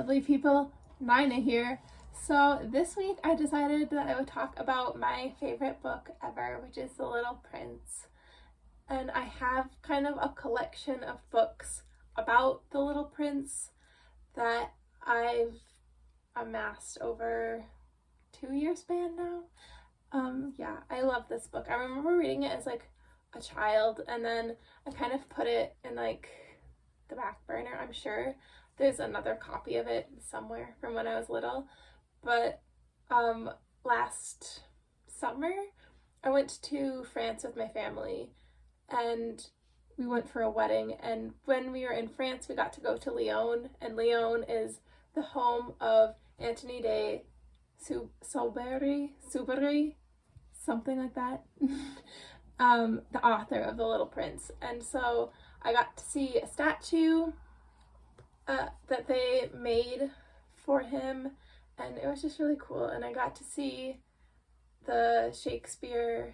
lovely people, Nina here. So this week I decided that I would talk about my favorite book ever, which is The Little Prince. And I have kind of a collection of books about The Little Prince that I've amassed over 2 year span now. Yeah, I love this book. I remember reading it as like a child, and then I kind of put it in like the back burner. I'm sure there's another copy of it somewhere from when I was little, but last summer I went to France with my family, and we went for a wedding, and when we were in France we got to go to Lyon, and Lyon is the home of Anthony de Subery, something like that. The author of The Little Prince. And so I got to see a statue that they made for him, and it was just really cool. And I got to see the Shakespeare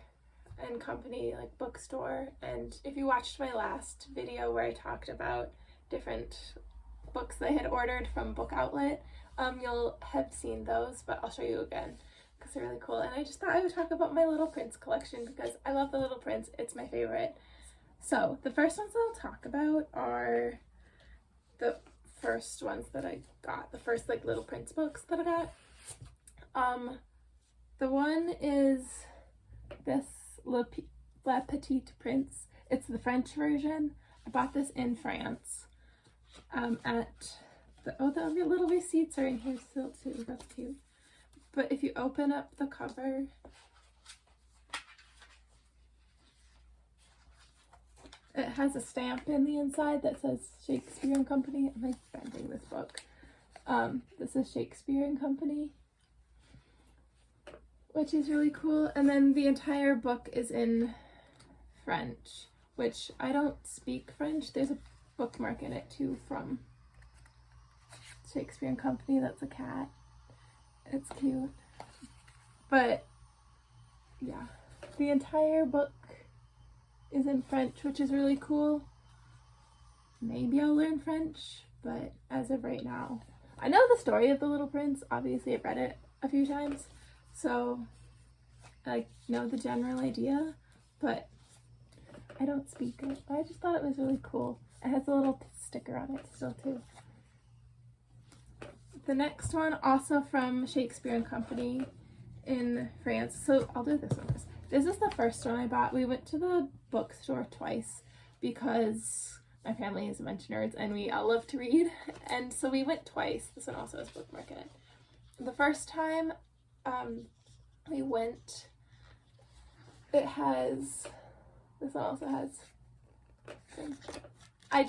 and Company like bookstore, and if you watched my last video where I talked about different books that I had ordered from Book Outlet, you'll have seen those, but I'll show you again because they're really cool. And I just thought I would talk about my Little Prince collection because I love The Little Prince. It's my favorite. So the first ones I'll talk about are the first ones that I got, the first like Little Prince books that I got. The one is this Le Petit Prince. It's the French version. I bought this in France at the little receipts are in here still too. That's cute. But if you open up the cover, it has a stamp in the inside that says Shakespeare and Company. I'm like bending this book. This is Shakespeare and Company, which is really cool. And then the entire book is in French, which I don't speak French. There's a bookmark in it too from Shakespeare and Company. That's a cat. It's cute. But yeah, the entire book is in French, which is really cool. Maybe I'll learn French, but as of right now, I know the story of The Little Prince. Obviously, I've read it a few times, so I know the general idea, but I don't speak it. But I just thought it was really cool. It has a little sticker on it still too. The next one, also from Shakespeare and Company in France. So I'll do this one first. This is the first one I bought. We went to the bookstore twice because my family is a bunch of nerds and we all love to read. And so we went twice. This one also has a bookmark in it. The first time we went, this one also has things. I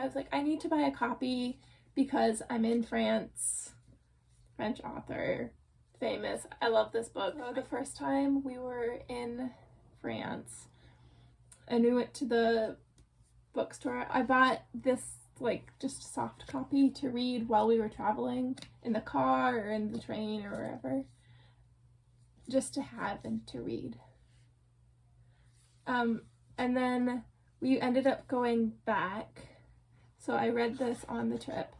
was like, I need to buy a copy because I'm in France. French author, famous. I love this book. The first time we were in France and we went to the bookstore, I bought this like just soft copy to read while we were traveling in the car or in the train or wherever, just to have and to read. And then we ended up going back, so I read this on the trip.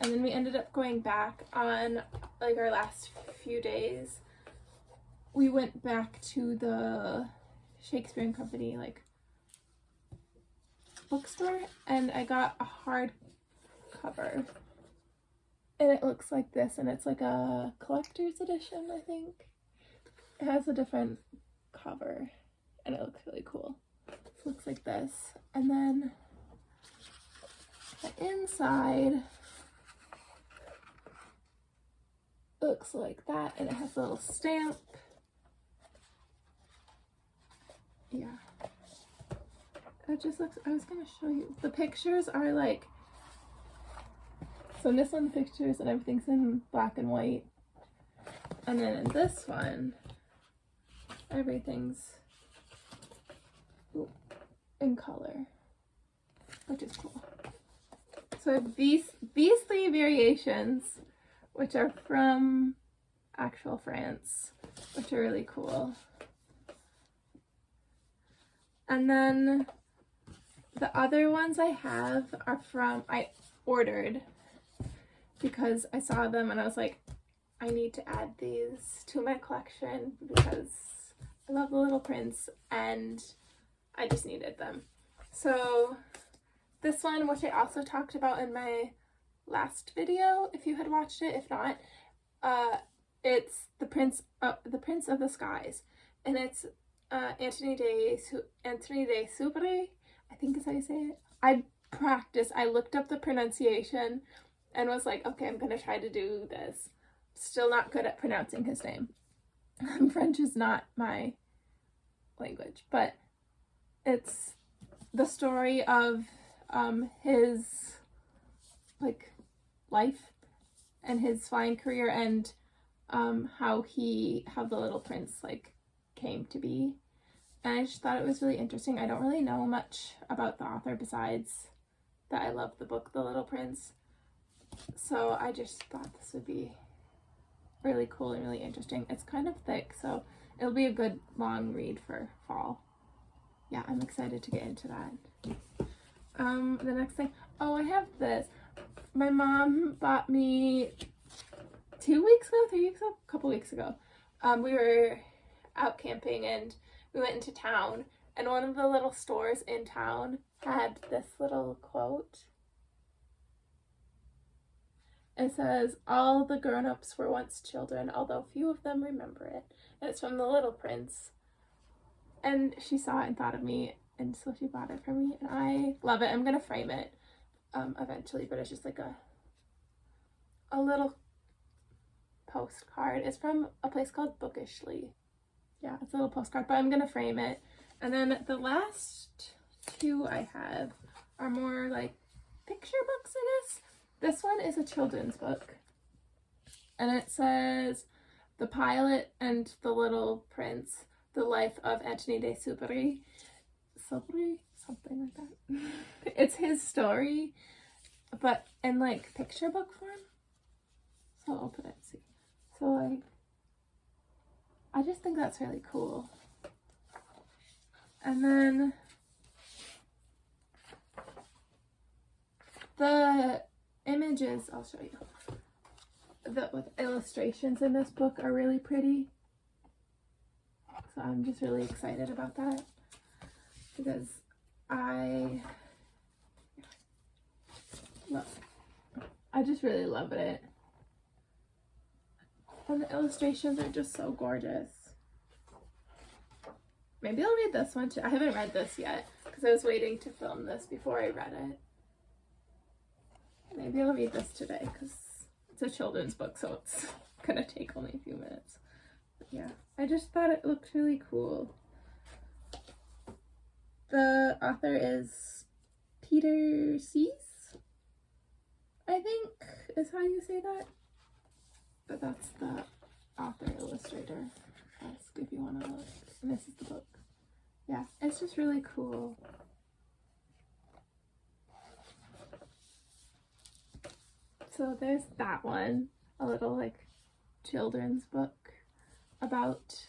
And then we ended up going back on like our last few days. We went back to the Shakespeare and Company like bookstore, and I got a hard cover. And it looks like this, and it's like a collector's edition, I think. It has a different cover, and it looks really cool. It looks like this. And then the inside looks like that, and it has a little stamp. Yeah, it just looks, I was gonna show you, the pictures are like, so in this one the pictures and everything's in black and white, and then in this one everything's in color, which is cool. So these three variations, which are from actual France, which are really cool. And then the other ones I have are from, I ordered because I saw them and I was like, I need to add these to my collection because I love The Little Prince and I just needed them. So this one, which I also talked about in my last video, if you had watched it, if not, it's the Prince of the Skies, and it's Anthony de Saint-Exupéry, I think is how you say it. I looked up the pronunciation and was like, okay, I'm gonna try to do this. Still not good at pronouncing his name. French is not my language, but it's the story of his like life and his flying career, and how the Little Prince like came to be. And I just thought it was really interesting. I don't really know much about the author besides that I love the book The Little Prince. So I just thought this would be really cool and really interesting. It's kind of thick, so it'll be a good long read for fall. Yeah, I'm excited to get into that. The next thing, oh, I have this. My mom bought me 2 weeks ago, 3 weeks ago, a couple weeks ago. We were out camping and we went into town, and one of the little stores in town had this little quote. It says, "All the grown-ups were once children, although few of them remember it." And it's from The Little Prince. And she saw it and thought of me, and so she bought it for me, and I love it. I'm gonna frame it eventually, but it's just like a little postcard. It's from a place called Bookishly. Yeah, it's a little postcard, but I'm gonna frame it. And then the last two I have are more like picture books, I guess. This one is a children's book, and it says The Pilot and the Little Prince, the life of Anthony de Saint-Exupéry. Something like that. It's his story, but in like picture book form. So I'll open it and see. So like, I just think that's really cool. And then the images, I'll show you. The illustrations in this book are really pretty. So I'm just really excited about that because I just really love it. And the illustrations are just so gorgeous. Maybe I'll read this one too. I haven't read this yet because I was waiting to film this before I read it. Maybe I'll read this today because it's a children's book, so it's gonna take only a few minutes. But yeah, I just thought it looked really cool. The author is Peter Sees, I think is how you say that. But that's the author illustrator. Ask if you want to look. And this is the book. Yeah, it's just really cool. So there's that one, a little like children's book about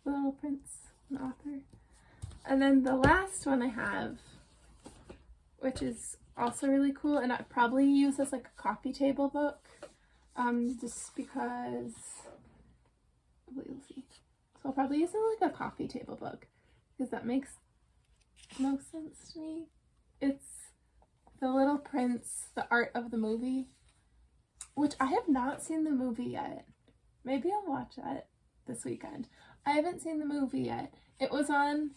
the Little Prince and author. And then the last one I have, which is also really cool, and I probably use as like a coffee table book, just because, well, you'll see. So I'll probably use it like a coffee table book because that makes most sense to me. It's The Little Prince, the art of the movie, which I have not seen the movie yet. Maybe I'll watch that this weekend. I haven't seen the movie yet. It was on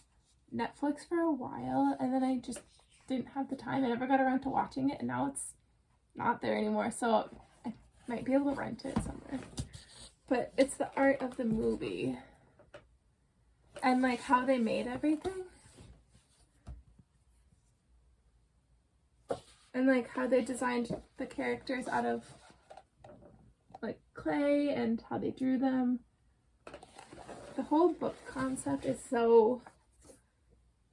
Netflix for a while, and then I just didn't have the time. I never got around to watching it, and now it's not there anymore, so I might be able to rent it somewhere. But it's the art of the movie and like how they made everything, and like how they designed the characters out of like clay and how they drew them. The whole book concept is so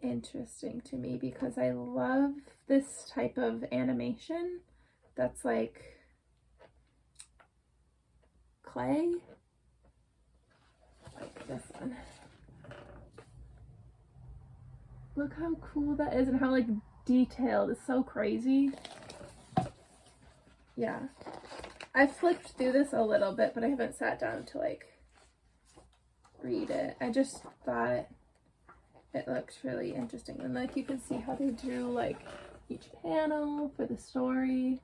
interesting to me because I love this type of animation that's like clay, like this one. Look how cool that is and how like detailed. It's so crazy. Yeah. I flipped through this a little bit, but I haven't sat down to like read it. I just thought it looks really interesting. And like you can see how they drew like each panel for the story.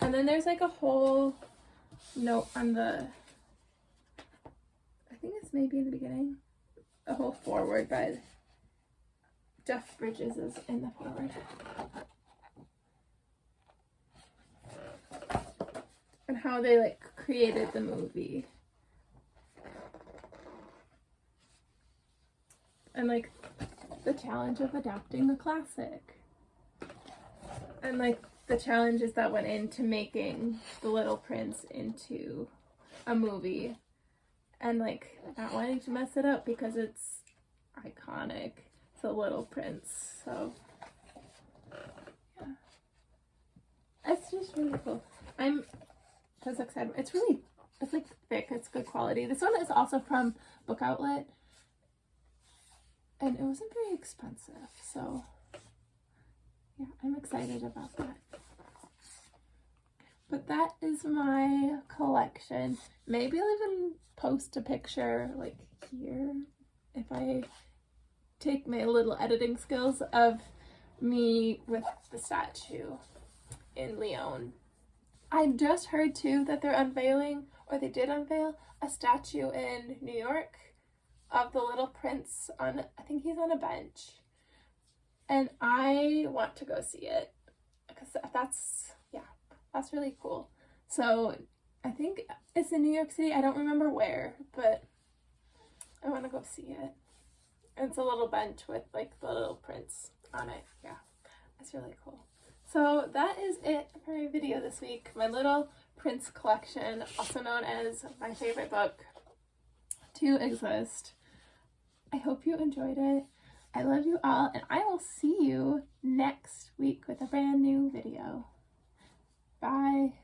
And then there's like a whole note on the, I think it's maybe in the beginning, a whole foreword by Jeff Bridges is in the foreword. And how they like created the movie. And like the challenge of adapting a classic. And like the challenges that went into making The Little Prince into a movie. And like not wanting to mess it up because it's iconic. The Little Prince. So yeah. It's just really cool. I'm just excited. It's like thick. It's good quality. This one is also from Book Outlet. And it wasn't very expensive, so yeah, I'm excited about that. But that is my collection. Maybe I'll even post a picture like here if I take my little editing skills of me with the statue in Lyon. I just heard too that they're unveiling, or they did unveil, a statue in New York of the Little Prince on, I think he's on a bench. And I want to go see it because that's really cool. So I think it's in New York City. I don't remember where, but I want to go see it. It's a little bench with like the Little Prince on it. Yeah, it's really cool. So that is it for my video this week. My Little Prince collection, also known as my favorite book to exist. I hope you enjoyed it. I love you all, and I will see you next week with a brand new video. Bye.